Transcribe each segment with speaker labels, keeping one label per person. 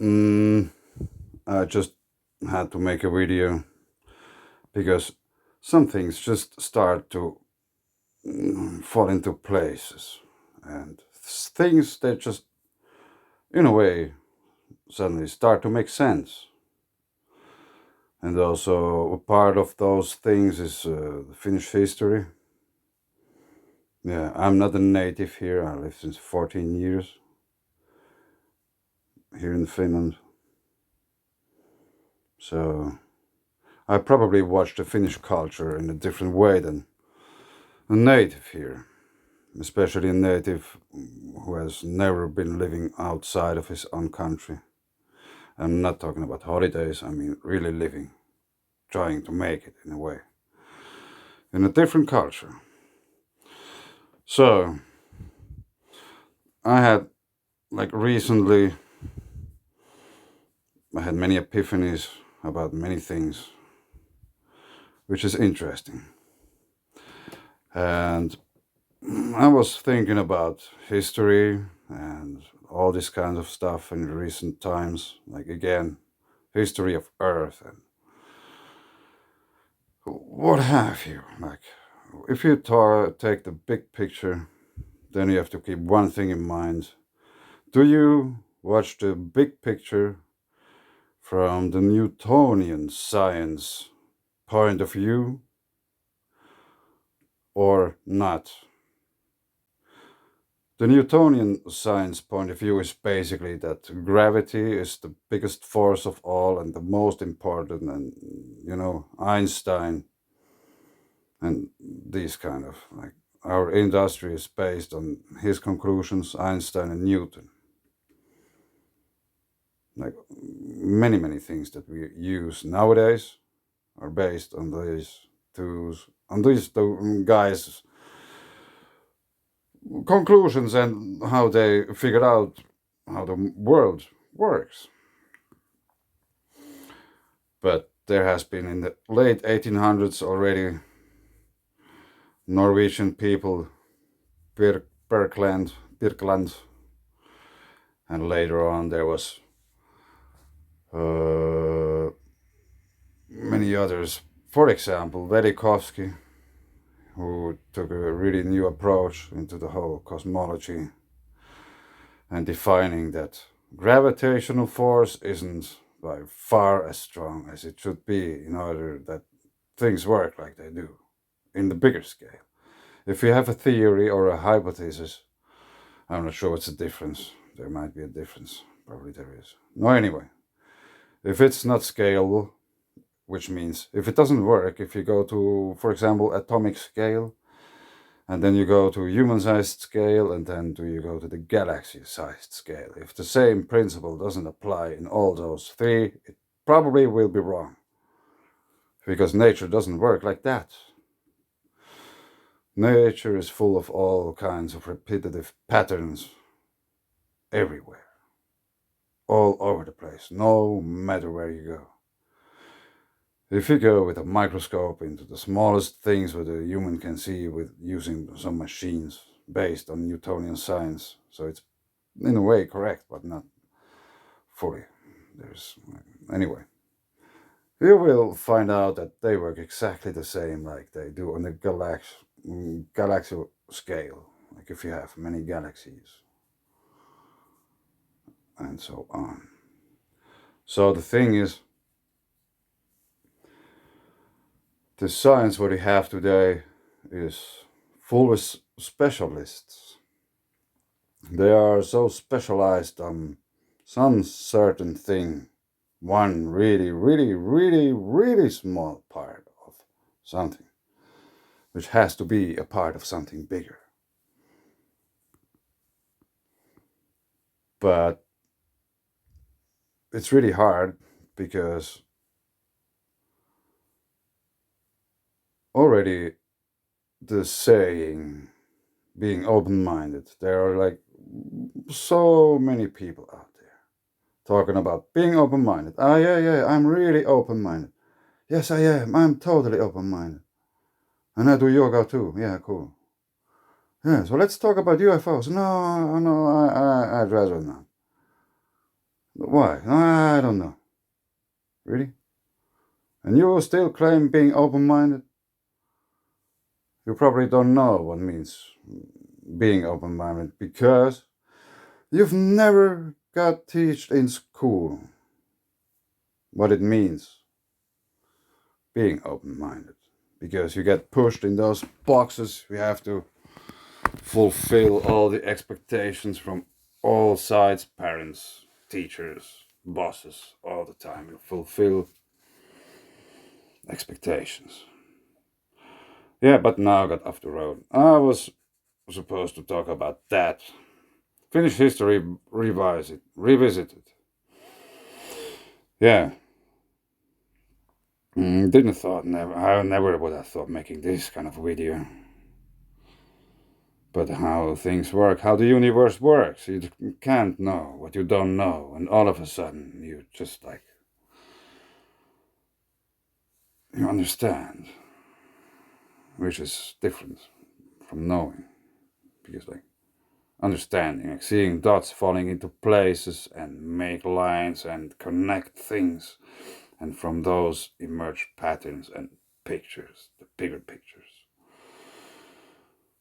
Speaker 1: Mm, I just had to make a video because some things just start to fall into places, and things that just, in a way, suddenly start to make sense. And also, a part of those things is the Finnish history. Yeah, I'm not a native here. I live since 14 years here in Finland. So I probably watch the Finnish culture in a different way than a native here, especially a native who has never been living outside of his own country. I'm not talking about holidays, I mean really living, trying to make it in a way, in a different culture. So I had, like recently, I had many epiphanies about many things, which is interesting. And I was thinking about history and all this kind of stuff in recent times, like again, history of Earth and what have you. Like, if you take the big picture, then you have to keep one thing in mind. Do you watch the big picture from the Newtonian science point of view or not? The Newtonian science point of view is basically that gravity is the biggest force of all and the most important, and Einstein and these kind of, like, our industry is based on his conclusions, Einstein and Newton. Like many things that we use nowadays are based on these two guys' conclusions and how they figured out how the world works. But there has been in the late 1800s already Norwegian people, Birkeland, and later on there was many others. For example, Velikovsky, who took a really new approach into the whole cosmology and defining that gravitational force isn't by far as strong as it should be in order that things work like they do in the bigger scale. If you have a theory or a hypothesis, I'm not sure what's the difference. There might be a difference. Probably there is. No, anyway. If it's not scalable, which means if it doesn't work, if you go to, for example, atomic scale, and then you go to human-sized scale, and then you go to the galaxy-sized scale. If the same principle doesn't apply in all those three, it probably will be wrong. Because nature doesn't work like that. Nature is full of all kinds of repetitive patterns everywhere, all over the place, no matter where you go. If you go with a microscope into the smallest things that a human can see with using some machines based on Newtonian science, so it's in a way correct, but not fully. Anyway, you will find out that they work exactly the same like they do on the galaxy scale, like if you have many galaxies and so on. So the thing is, the science what we have today is full of specialists. They are so specialized on some certain thing, one really small part of something, which has to be a part of something bigger. But it's really hard because already the saying, being open-minded, there are like so many people out there talking about being open-minded. Ah, yeah, I'm really open-minded. Yes, I am. I'm totally open-minded. And I do yoga too. Yeah, cool. Yeah, so let's talk about UFOs. No, I'd rather not. Why? I don't know. Really? And you still claim being open-minded? You probably don't know what means being open-minded because you've never got taught in school what it means being open-minded. Because you get pushed in those boxes, you have to fulfill all the expectations from all sides, parents, teachers, bosses, all the time. You fulfill expectations. Yeah, but now I got off the road. I was supposed to talk about that. Finnish history revisited. Yeah. Didn't thought never. I never would have thought making this kind of video. But how things work, how the universe works, you can't know what you don't know, and all of a sudden you just like you understand, which is different from knowing, because like understanding, like seeing dots falling into places and make lines and connect things, and from those emerge patterns and pictures, the bigger pictures.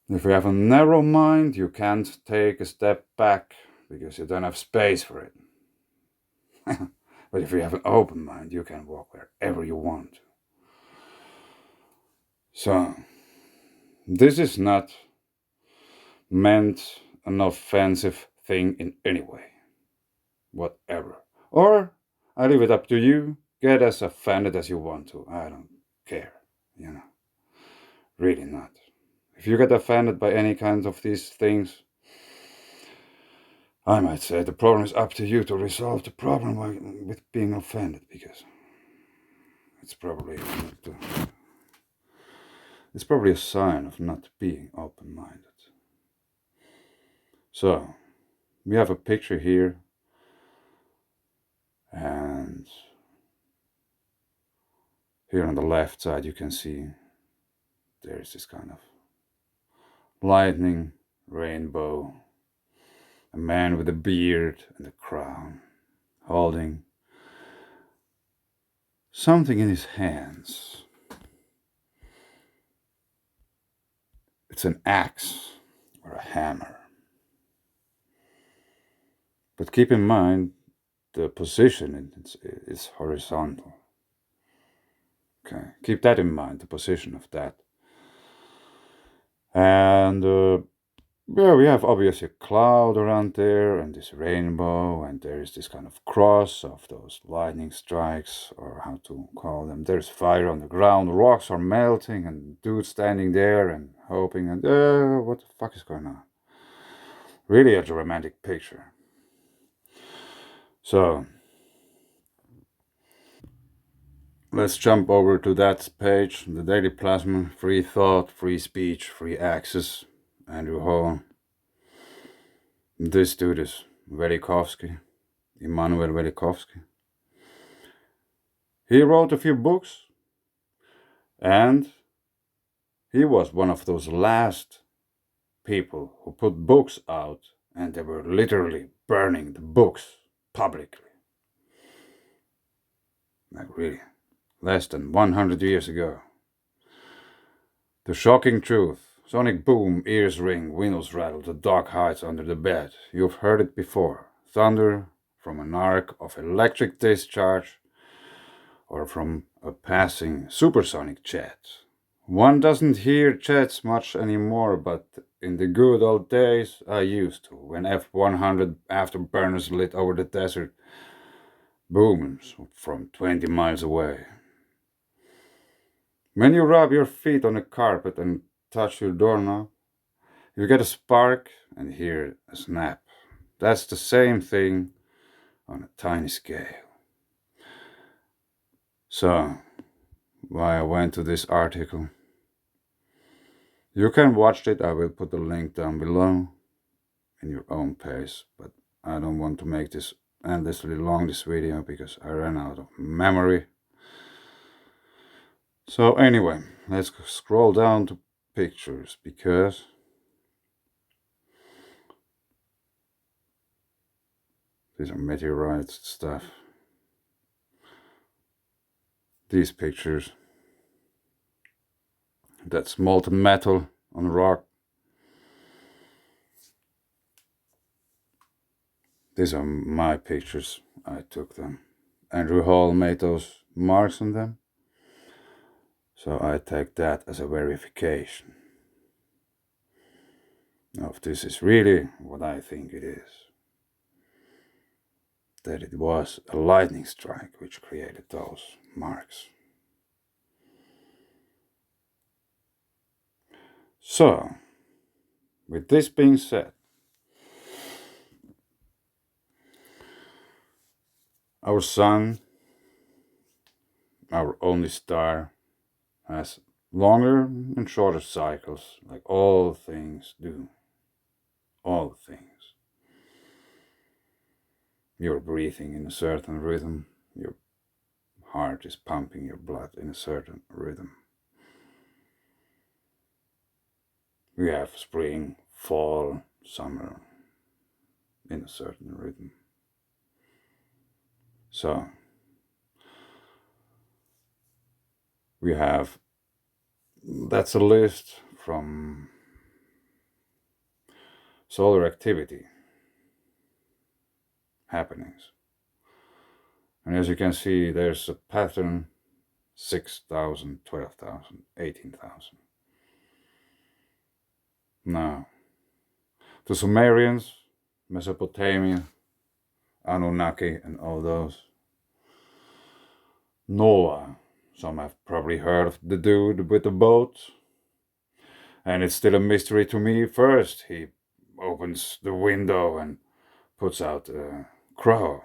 Speaker 1: If you have a narrow mind, you can't take a step back because you don't have space for it. But if you have an open mind, you can walk wherever you want. So, this is not meant an offensive thing in any way. Whatever. Or, I leave it up to you. Get as offended as you want to. I don't care. Really not. If you get offended by any kind of these things, I might say the problem is up to you to resolve the problem with being offended, because it's probably a sign of not being open-minded. So, we have a picture here, and here on the left side you can see there's this kind of lightning, rainbow, a man with a beard and a crown, holding something in his hands. It's an axe or a hammer. But keep in mind the position is horizontal. Okay, keep that in mind, the position of that. And yeah, we have obviously a cloud around there and this rainbow, and there is this kind of cross of those lightning strikes, or how to call them. There's fire on the ground, rocks are melting, and dudes standing there and hoping, and what the fuck is going on? Really a dramatic picture. So, let's jump over to that page, the Daily Plasma, free thought, free speech, free access, Andrew Hall. This dude is Velikovsky, Immanuel Velikovsky. He wrote a few books, and he was one of those last people who put books out, and they were literally burning the books publicly. Like really, less than 100 years ago. The shocking truth. Sonic boom, ears ring, windows rattle, the dog hides under the bed. You've heard it before. Thunder from an arc of electric discharge, or from a passing supersonic jet. One doesn't hear jets much anymore, but in the good old days I used to, when F-100 afterburners lit over the desert booms from 20 miles away. When you rub your feet on a carpet and touch your doorknob, you get a spark and hear a snap. That's the same thing on a tiny scale. So, why I went to this article. You can watch it, I will put the link down below in your own pace, but I don't want to make this endlessly long, this video, because I ran out of memory. So anyway, let's scroll down to pictures, because These are meteorites stuff. These pictures. That's molten metal on rock. These are my pictures. I took them. Andrew Hall made those marks on them. So I take that as a verification of this is really what I think it is. That it was a lightning strike which created those marks. So, with this being said, our sun, our only star, has longer and shorter cycles, like all things do. All things. You're breathing in a certain rhythm, your heart is pumping your blood in a certain rhythm. We have spring, fall, summer in a certain rhythm. So, we have, that's a list from solar activity happenings. And as you can see, there's a pattern 6,000, 12,000, 18,000. Now, the Sumerians, Mesopotamia, Anunnaki, and all those. Noah, some have probably heard of the dude with the boat. And it's still a mystery to me. First, he opens the window and puts out a crow.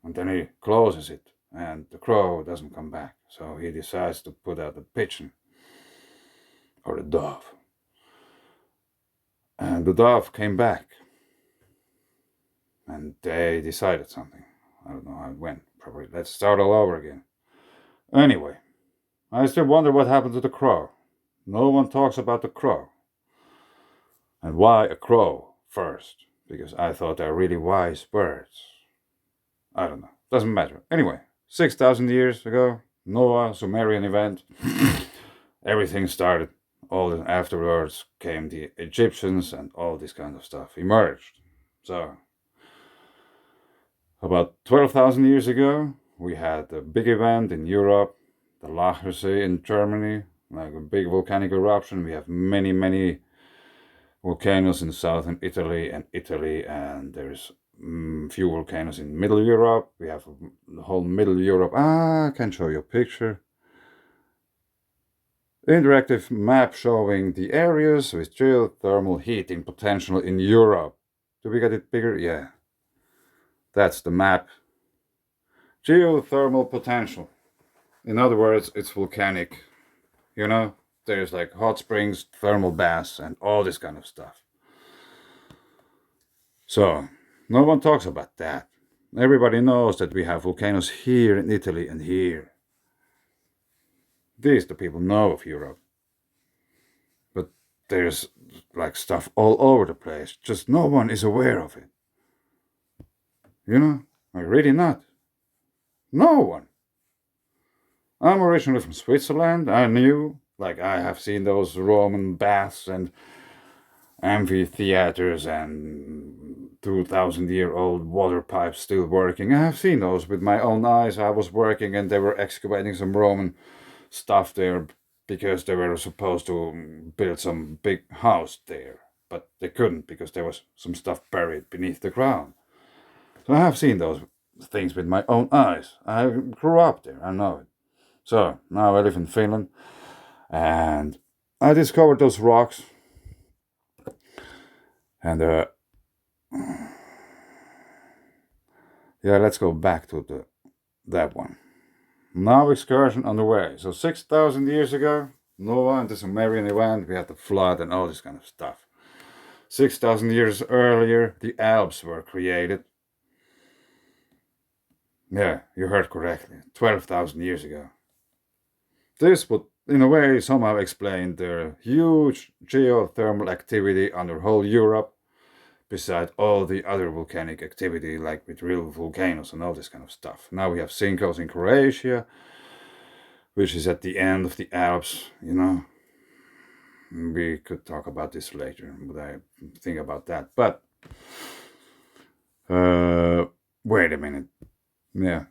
Speaker 1: And then he closes it, and the crow doesn't come back. So he decides to put out a pigeon or a dove. And the dove came back. And they decided something. I don't know how it went. Probably let's start all over again. Anyway, I still wonder what happened to the crow. No one talks about the crow. And why a crow first? Because I thought they're really wise birds. I don't know. Doesn't matter. Anyway, 6,000 years ago, Noah, Sumerian event. Everything started. All afterwards came the Egyptians and all this kind of stuff emerged. So, about 12,000 years ago, we had a big event in Europe, the Lachnersee in Germany, like a big volcanic eruption. We have many volcanoes in southern Italy, and there's few volcanoes in Middle Europe. We have the whole Middle Europe. I can show you a picture. Interactive map showing the areas with geothermal heating potential in Europe. Do we get it bigger? Yeah. That's the map. Geothermal potential. In other words, it's volcanic. You know, there's like hot springs, thermal baths, and all this kind of stuff. So, no one talks about that. Everybody knows that we have volcanoes here in Italy and here. These the people know of Europe. But there's like stuff all over the place. Just no one is aware of it. You know? Like really not. No one. I'm originally from Switzerland. I knew, like I have seen those Roman baths and amphitheaters and 2,000-year-old water pipes still working. I have seen those with my own eyes. I was working and they were excavating some Roman stuff there because they were supposed to build some big house there. But they couldn't because there was some stuff buried beneath the ground. So I have seen those things with my own eyes. I grew up there, I know it. So now I live in Finland and I discovered those rocks. And yeah, let's go back to that one. Now excursion on the way. So 6,000 years ago, Noah and the Sumerian event, we had the flood and all this kind of stuff. 6,000 years earlier, the Alps were created. Yeah, you heard correctly. 12,000 years ago. This would, in a way, somehow explain the huge geothermal activity under whole Europe. beside all the other volcanic activity, like with real volcanoes and all this kind of stuff. Now we have sinkholes in Croatia, which is at the end of the Alps, you know. We could talk about this later, what I think about that. But wait a minute. Yeah.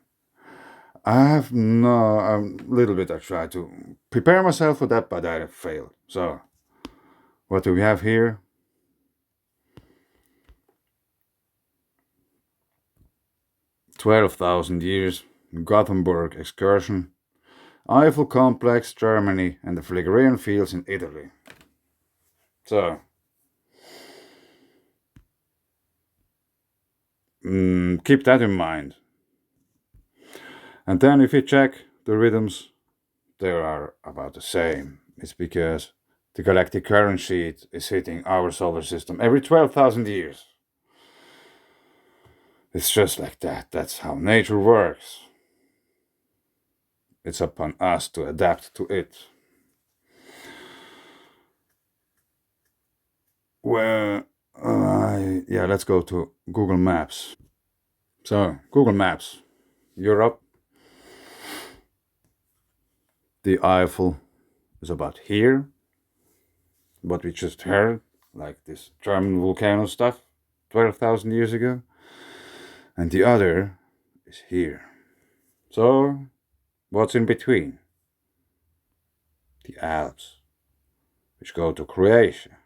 Speaker 1: I'm a little bit, I tried to prepare myself for that, but I failed. So, what do we have here? 12,000 years, Gothenburg excursion, Eiffel complex, Germany, and the Phlegraean fields in Italy. So, keep that in mind. And then if you check the rhythms, they are about the same. It's because the galactic current sheet is hitting our solar system every 12,000 years. It's just like that. That's how nature works. It's upon us to adapt to it. Well, yeah, let's go to Google Maps. So, Google Maps, Europe. The Eiffel is about here. What we just heard, like this German volcano stuff, 12,000 years ago. And the other is here. So, what's in between? The Alps, which go to Croatia.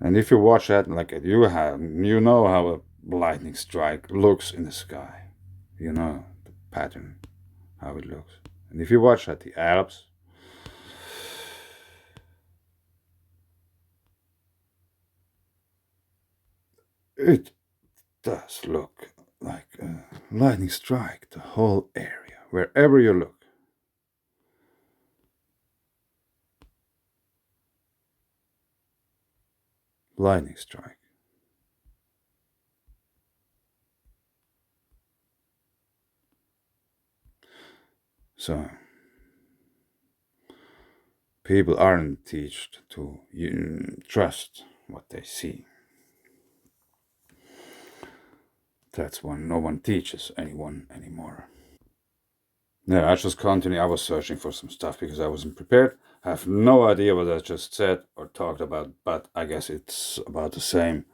Speaker 1: And if you watch that, like you have, you know how a lightning strike looks in the sky. You know the pattern, how it looks. And if you watch at the Alps, it does look like a lightning strike, the whole area, wherever you look. Lightning strike. So, people aren't taught to trust what they see. That's when no one teaches anyone anymore. Yeah, I just continue. I was searching for some stuff because I wasn't prepared. I have no idea what I just said or talked about, but I guess it's about the same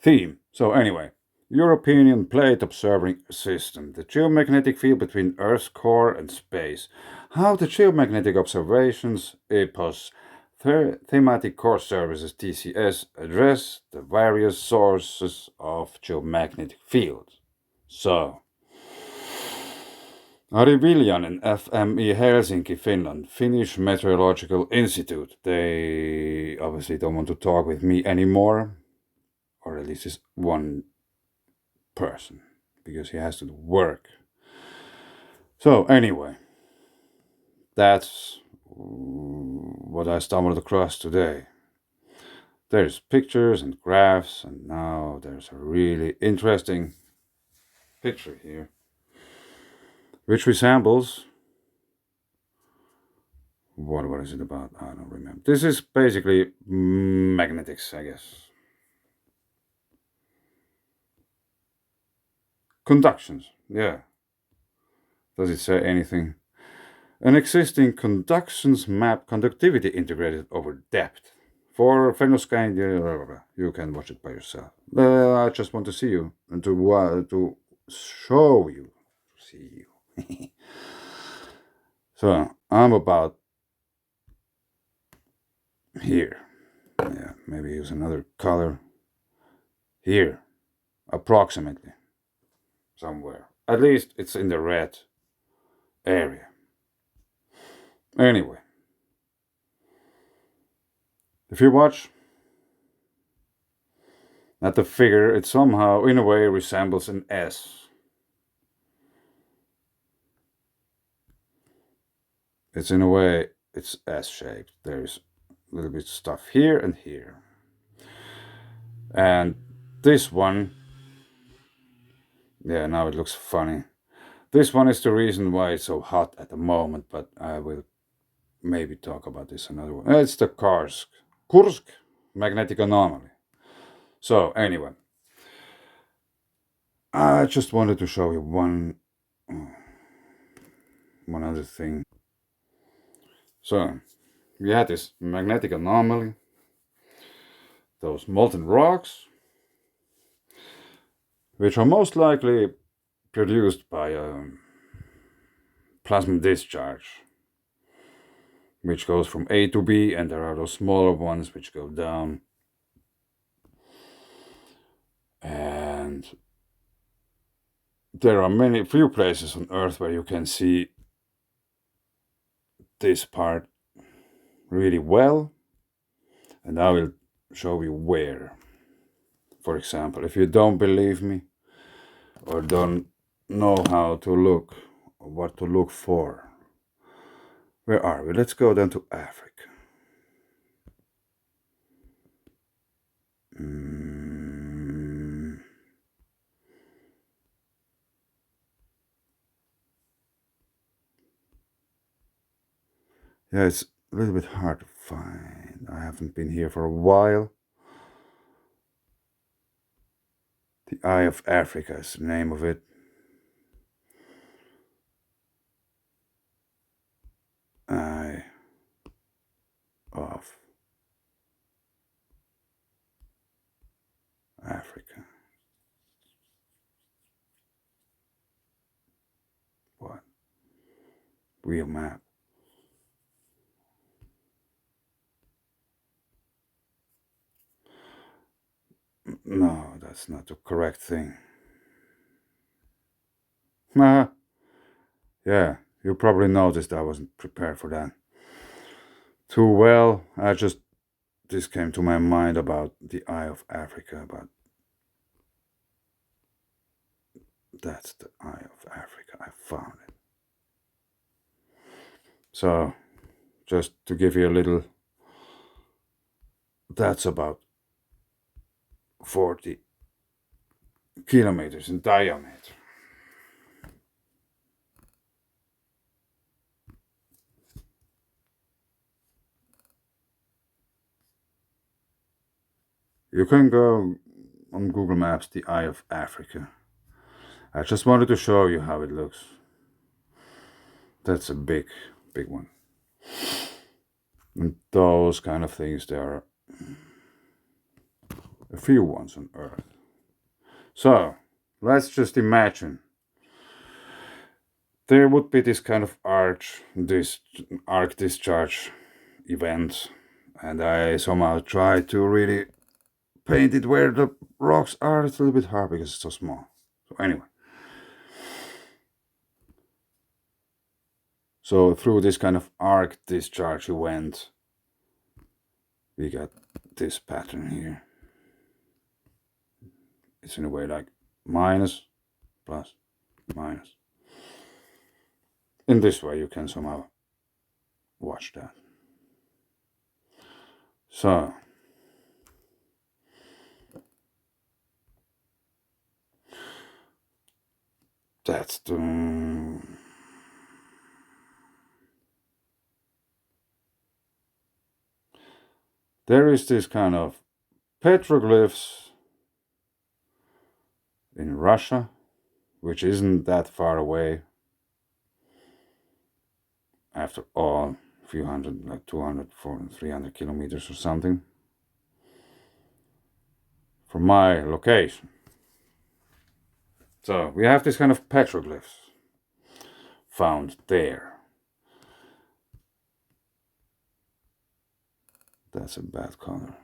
Speaker 1: theme. So, anyway, European Plate Observing System, the geomagnetic field between Earth's core and space. How the Geomagnetic Observations, EPOS, Thematic Core Services, TCS, address the various sources of geomagnetic fields. So, Ari Viljanen, FME Helsinki, Finland, Finnish Meteorological Institute. They obviously don't want to talk with me anymore, or at least it's one person, because he has to do work. So, anyway, that's what I stumbled across today. There's pictures and graphs, and now there's a really interesting picture here, which resembles what is it about? I don't remember. This is basically magnetics, I guess. Conductions, yeah. Does it say anything? An existing conductions map conductivity integrated over depth. For Fennoscan, you can watch it by yourself. I just want to see you and to show you, see you. So I'm about here. Yeah, maybe use another color. Here, approximately, somewhere. At least it's in the red area. Anyway, if you watch at the figure, it somehow, in a way, resembles an S. It's in a way, it's S-shaped. There's a little bit of stuff here and here. And this one, yeah, now it looks funny. This one is the reason why it's so hot at the moment, but I will maybe talk about this another one. It's the Kursk magnetic anomaly. So anyway, I just wanted to show you one other thing. So we had this magnetic anomaly, those molten rocks, which are most likely produced by a plasma discharge, which goes from A to B, and there are those smaller ones which go down. And there are few places on Earth where you can see this part really well, and I will show you where. For example, if you don't believe me or don't know how to look or what to look for, where are we? Let's go then to Africa. Yeah, it's a little bit hard to find. I haven't been here for a while. The Eye of Africa is the name of it. Eye of Africa. What? Real map. No, that's not the correct thing. Yeah, you probably noticed I wasn't prepared for that too well. This came to my mind about the Eye of Africa, but that's the Eye of Africa. I found it. So, just to give you a little, that's about 40 kilometers in diameter. You can go on Google Maps, the Eye of Africa. I just wanted to show you how it looks. That's a big one. And those kind of things, there are a few ones on Earth. So, let's just imagine there would be this kind of arc discharge event, and I somehow try to really paint it where the rocks are. It's a little bit hard because it's so small. So anyway, so through this kind of arc discharge event, we got this pattern here. It's in a way like minus, plus, minus. In this way, you can somehow watch that. So, that's the... There is this kind of petroglyphs in Russia, which isn't that far away. After all, a few hundred, like 200, 400, 300 kilometers or something from my location. So we have this kind of petroglyphs found there. That's a bad color.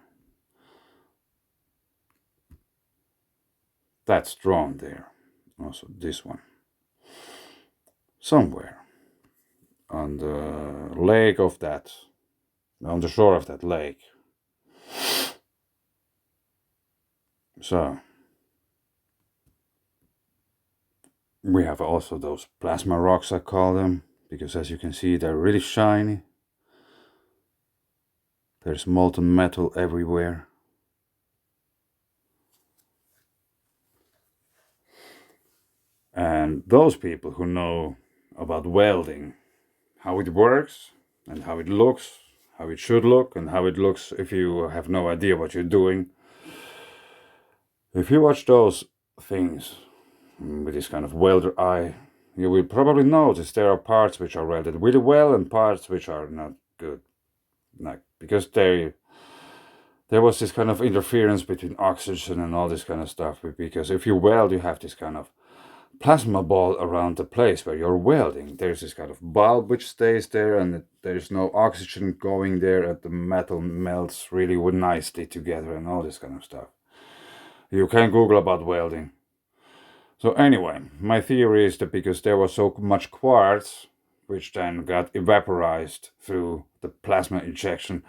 Speaker 1: That's drawn there. Also this one. Somewhere on the lake of that, on the shore of that lake. So we have also those plasma rocks, I call them, because as you can see, they're really shiny. There's molten metal everywhere. And those people who know about welding, how it works, and how it looks, how it should look, and how it looks if you have no idea what you're doing. If you watch those things with this kind of welder eye, you will probably notice there are parts which are welded really well and parts which are not good. Like, because there was this kind of interference between oxygen and all this kind of stuff. Because if you weld, you have this kind of plasma ball around the place where you're welding. There's this kind of bulb which stays there, and there's no oxygen going there, and the metal melts really nicely together and all this kind of stuff. You can Google about welding. So anyway, my theory is that because there was so much quartz, which then got evaporized through the plasma injection,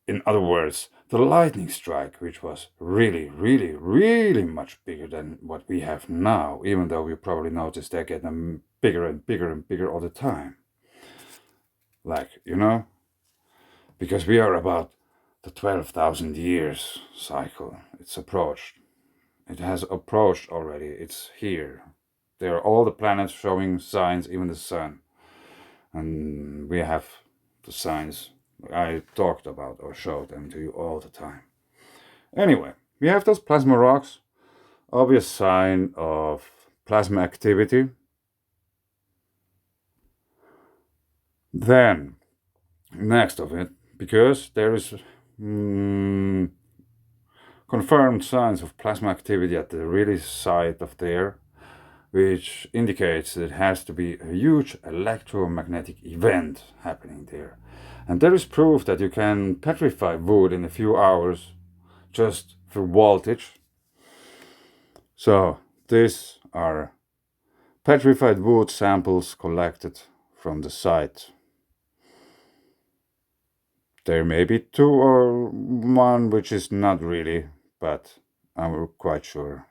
Speaker 1: in other words, the lightning strike, which was really, really, really much bigger than what we have now, even though we probably notice they're getting bigger and bigger and bigger all the time. Like, because we are about the 12,000 years cycle. It's approached. It has approached already. It's here. There are all the planets showing signs, even the sun. And we have the signs I talked about or showed them to you all the time. Anyway, we have those plasma rocks, obvious sign of plasma activity. Then, next of it, because there is confirmed signs of plasma activity at the really site of there, which indicates that it has to be a huge electromagnetic event happening there. And there is proof that you can petrify wood in a few hours just through voltage. So these are petrified wood samples collected from the site. There may be two or one which is not really, but I'm quite sure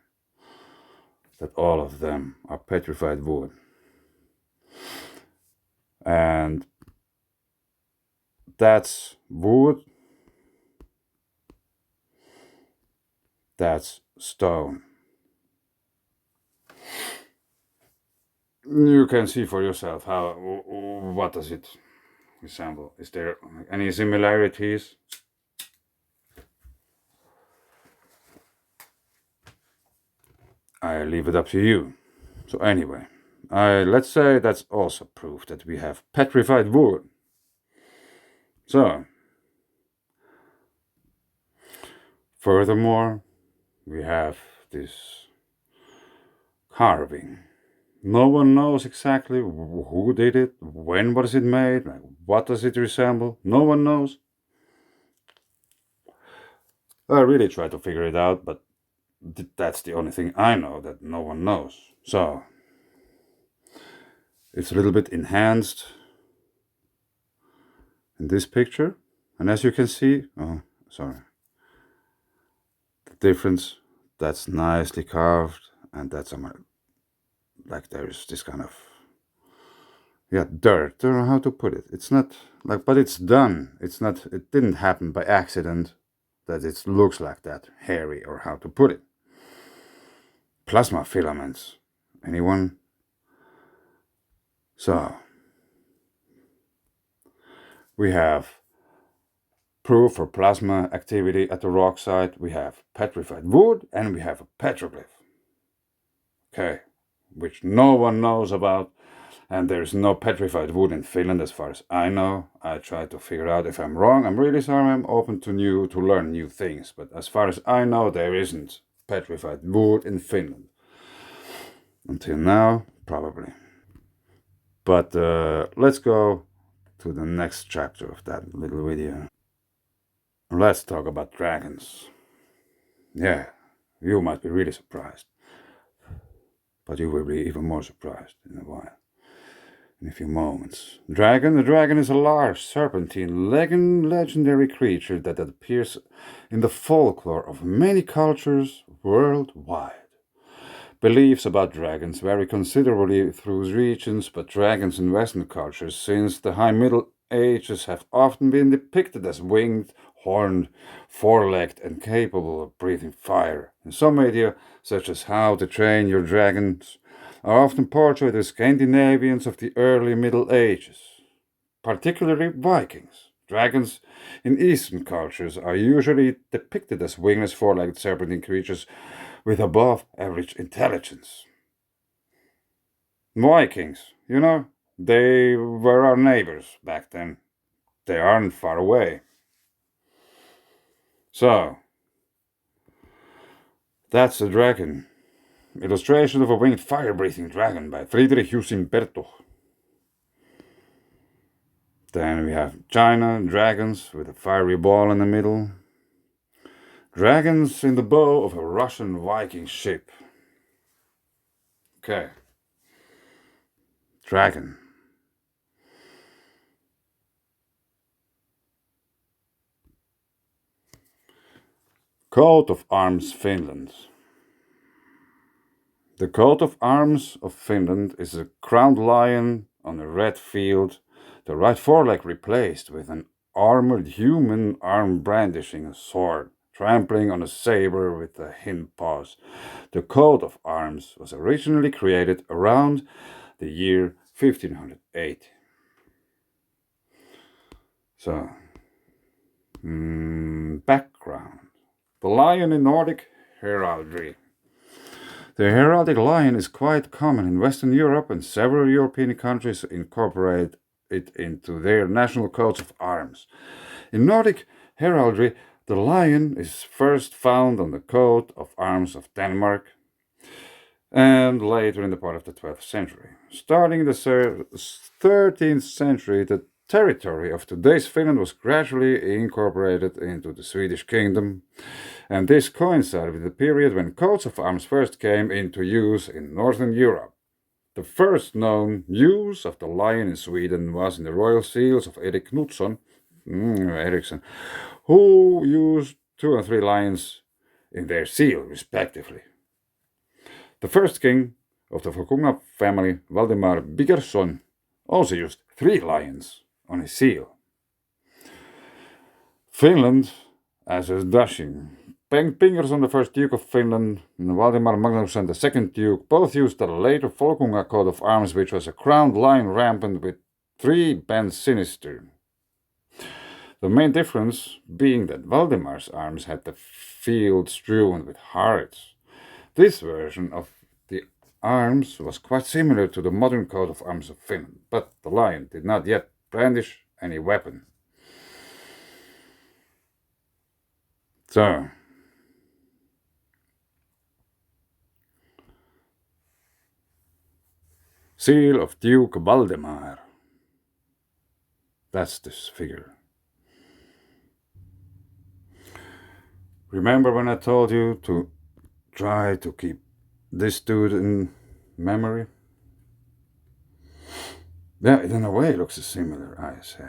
Speaker 1: that all of them are petrified wood. And that's wood, that's stone. You can see for yourself what does it resemble. Is there any similarities? I leave it up to you. So anyway, let's say that's also proof that we have petrified wood. So, furthermore, we have this carving. No one knows exactly who did it, when was it made, what does it resemble. No one knows. I really try to figure it out, but that's the only thing I know that no one knows. So, it's a little bit enhanced in this picture. And as you can see, the difference, that's nicely carved, and that's like there's this kind of dirt. I don't know how to put it. It's not like, but it's done. It's not. It didn't happen by accident that it looks like that, hairy, or how to put it. Plasma filaments. Anyone? So we have proof for plasma activity at the rock site. We have petrified wood, and we have a petroglyph. Okay, which no one knows about. And there's no petrified wood in Finland as far as I know. I try to figure out if I'm wrong. I'm really sorry. I'm open to learn new things. But as far as I know, there isn't petrified wood in Finland. Until now, probably. But let's go to the next chapter of that little video. Let's talk about dragons. Yeah, you might be really surprised. But you will be even more surprised in a while. In a few moments. The dragon is a large serpentine legendary creature that appears in the folklore of many cultures worldwide. Beliefs about dragons vary considerably through regions, but dragons in Western cultures since the High Middle Ages have often been depicted as winged, horned, four-legged, and capable of breathing fire. In some media, such as How to Train Your Dragons, are often portrayed as Scandinavians of the early Middle Ages. particularly Vikings. Dragons in Eastern cultures are usually depicted as wingless four-legged serpentine creatures with above average intelligence. Vikings, they were our neighbors back then. They aren't far away. So, that's a dragon. Illustration of a winged fire-breathing dragon by Friedrich Bertoch. Then we have China, dragons with a fiery ball in the middle. Dragons in the bow of a Russian Viking ship. Okay. Dragon. Coat of Arms, Finland. The coat of arms of Finland is a crowned lion on a red field, the right foreleg replaced with an armored human arm brandishing a sword, trampling on a saber with the hind paws. The coat of arms was originally created around the year 1508. So, background. The lion in Nordic heraldry. The heraldic lion is quite common in Western Europe, and several European countries incorporate it into their national coats of arms. In Nordic heraldry, the lion is first found on the coat of arms of Denmark, and later in the part of the 12th century. Starting in the 13th century, the territory of today's Finland was gradually incorporated into the Swedish kingdom, and this coincided with the period when coats of arms first came into use in Northern Europe. The first known use of the lion in Sweden was in the royal seals of Erik Knutsson, Eriksson, who used 2 and 3 lions in their seal, respectively. The first king of the Folkunga family, Valdemar Bigerson, also used 3 lions on his seal. Finland, as is Dashing. Bengt Bingersson, the first Duke of Finland, and Valdemar Magnusson, the second Duke, both used the later Folkunga coat of arms, which was a crowned lion rampant with 3 bands sinister. The main difference being that Valdemar's arms had the field strewn with hearts. This version of the arms was quite similar to the modern coat of arms of Finland, but the lion did not yet brandish any weapon. So, seal of Duke Valdemar. That's this figure. Remember when I told you to try to keep this dude in memory? Yeah, in a way it looks similar, I say.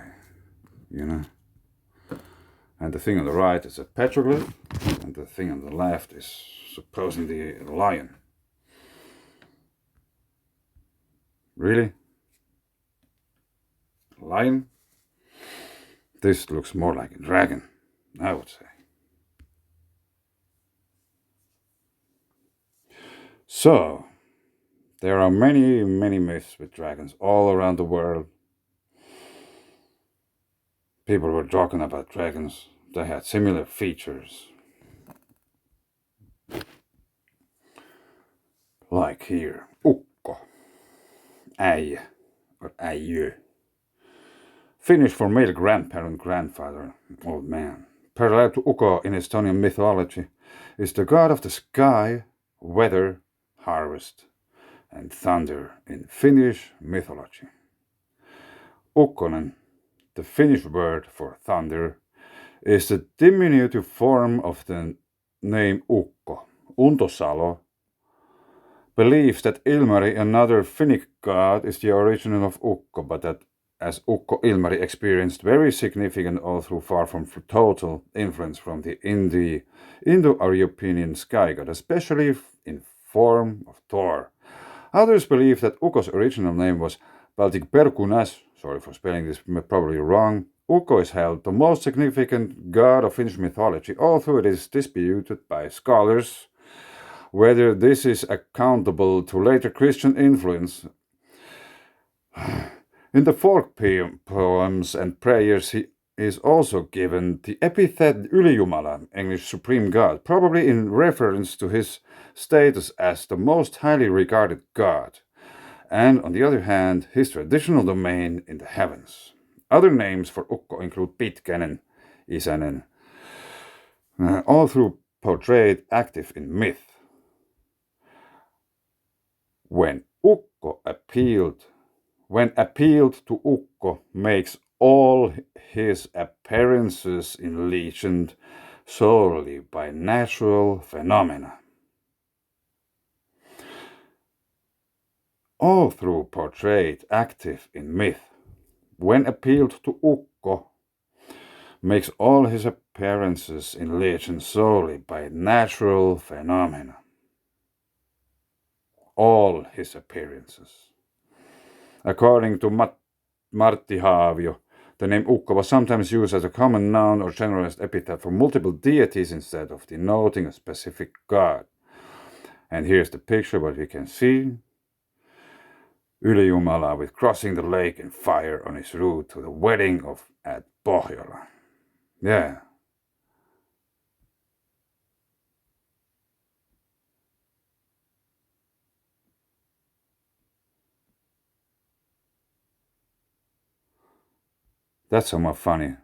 Speaker 1: And the thing on the right is a petroglyph, and the thing on the left is supposedly a lion. Really? Lion? This looks more like a dragon, I would say. So, there are many, many myths with dragons all around the world. People were talking about dragons. They had similar features. Like here, ukko, äijä, or äijö. Finnish for male grandparent, grandfather, old man. Parallel to Ukko in Estonian mythology, is the god of the sky, weather, harvest, and thunder in Finnish mythology. Ukkonen, the Finnish word for thunder, is the diminutive form of the name Ukko. Untosalo believes that Ilmari, another Finnic god, is the origin of Ukko, but that as Ukko, Ilmari experienced very significant, although far from total, influence from the Indo-European sky god, especially in form of Thor. Others believe that Ukko's original name was Baltic Perkunas. Sorry for spelling this probably wrong. Ukko is held the most significant god of Finnish mythology, although it is disputed by scholars whether this is accountable to later Christian influence. In the folk poems and prayers, he is also given the epithet Ylijumala, English Supreme God, probably in reference to his status as the most highly regarded God, and on the other hand, his traditional domain in the heavens. Other names for Ukko include Pitkänen, Isänen, all through portrayed active in myth. When appealed to Ukko makes all his appearances enlightened solely by natural phenomena. All through portrayed active in myth, when appealed to Ukko makes all his appearances enlightened solely by natural phenomena. All his appearances. According to Martti Haavio, the name Ukko was sometimes used as a common noun or generalized epithet for multiple deities instead of denoting a specific god. And here's the picture, what we can see. Ylijumala with crossing the lake in fire on his route to the wedding at Pohjola. Yeah. That's somewhat funny.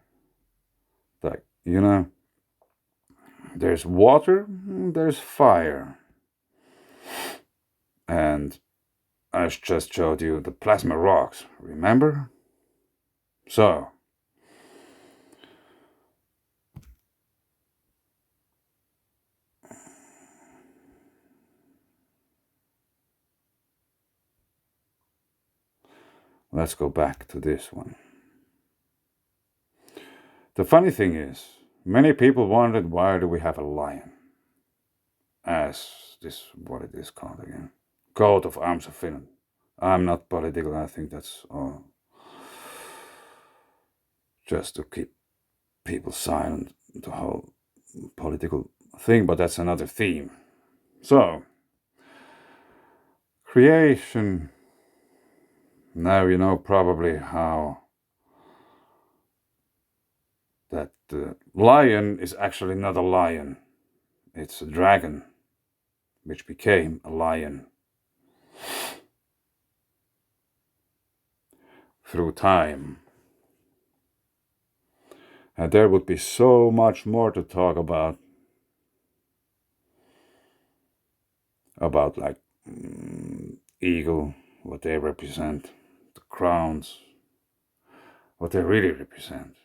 Speaker 1: Like, there's water, there's fire. And I just showed you the plasma rocks, remember? So, let's go back to this one. The funny thing is, many people wondered why do we have a lion? As this, what it is called again? Coat of arms of Finland. I'm not political, I think that's all just to keep people silent, the whole political thing, but that's another theme. So, creation. Now you know probably how that the lion is actually not a lion. It's a dragon, which became a lion through time. And there would be so much more to talk about like eagle, what they represent, the crowns, what they really represent.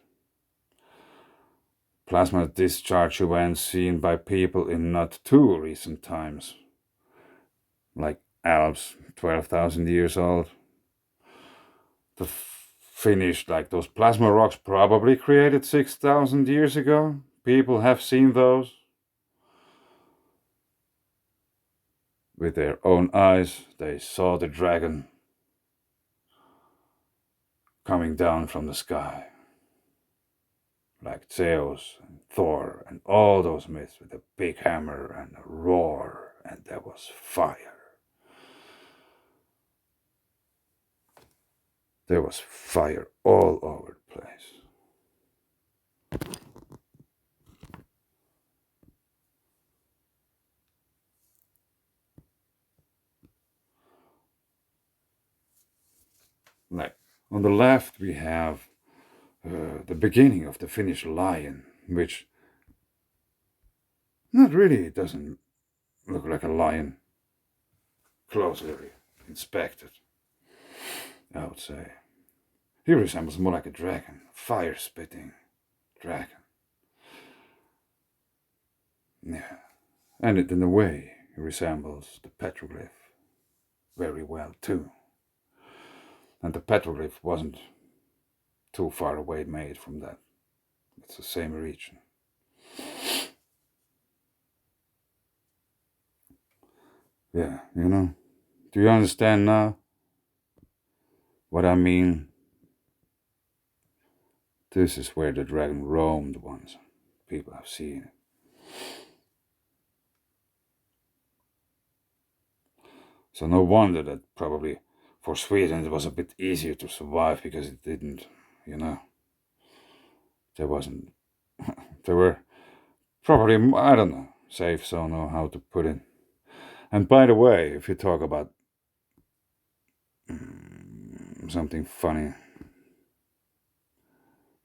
Speaker 1: Plasma discharge events seen by people in not too recent times, like Alps, 12,000 years old. The Finnish, like those plasma rocks probably created 6,000 years ago. People have seen those with their own eyes. They saw the dragon coming down from the sky, like Zeus and Thor and all those myths with a big hammer and a roar, and there was fire. There was fire all over the place. Like on the left, we have the beginning of the Finnish lion, which not really doesn't look like a lion closely inspected, I would say. He resembles more like a dragon, fire-spitting dragon. Yeah, and in a way, he resembles the petroglyph very well too. And the petroglyph wasn't too far away made from that. It's the same region. Yeah, do you understand now what I mean? This is where the dragon roamed once. People have seen it. So no wonder that probably for Sweden it was a bit easier to survive because it didn't, you know, there wasn't, there were probably, I don't know, safe zone or how to put it. And by the way, if you talk about something funny,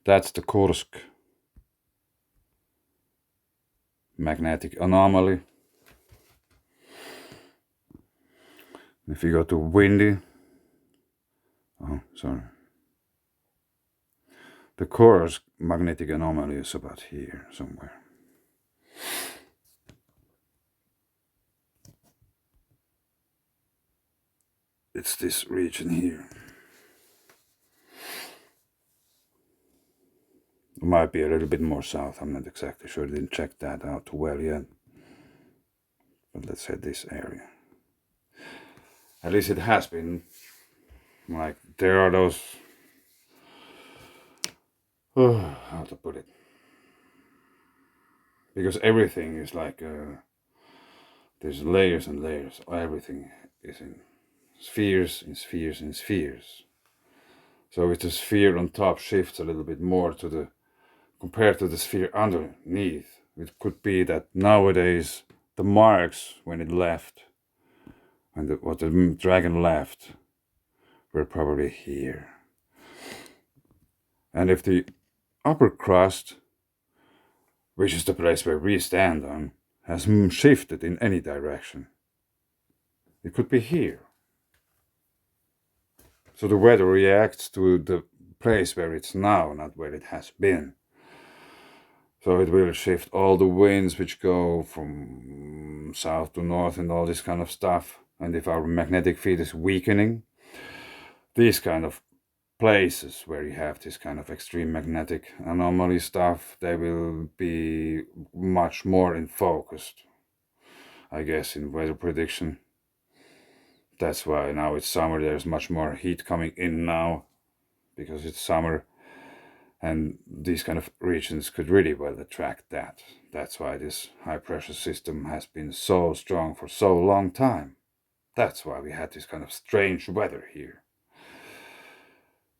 Speaker 1: that's the Kursk magnetic anomaly. If you go to windy, oh, sorry. The Kursk magnetic anomaly is about here somewhere. It's this region here. It might be a little bit more south, I'm not exactly sure, didn't check that out too well yet. But let's say this area. At least it has been, like, there are those, how to put it, because everything is like, there's layers and layers, everything is in spheres, in spheres, in spheres. So if the sphere on top shifts a little bit more to the, compared to the sphere underneath, it could be that nowadays the marks when it left, when what the dragon left, were probably here. And if the upper crust, which is the place where we stand on, has shifted in any direction, it could be here. So the weather reacts to the place where it's now, not where it has been. So it will shift all the winds which go from south to north and all this kind of stuff. And if our magnetic field is weakening, these kind of places where you have this kind of extreme magnetic anomaly stuff, they will be much more in focus, I guess, in weather prediction. That's why now it's summer, there's much more heat coming in now, because it's summer, and these kind of regions could really well attract that. That's why this high pressure system has been so strong for so long time. That's why we had this kind of strange weather here,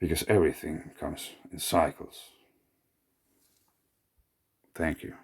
Speaker 1: because everything comes in cycles. Thank you.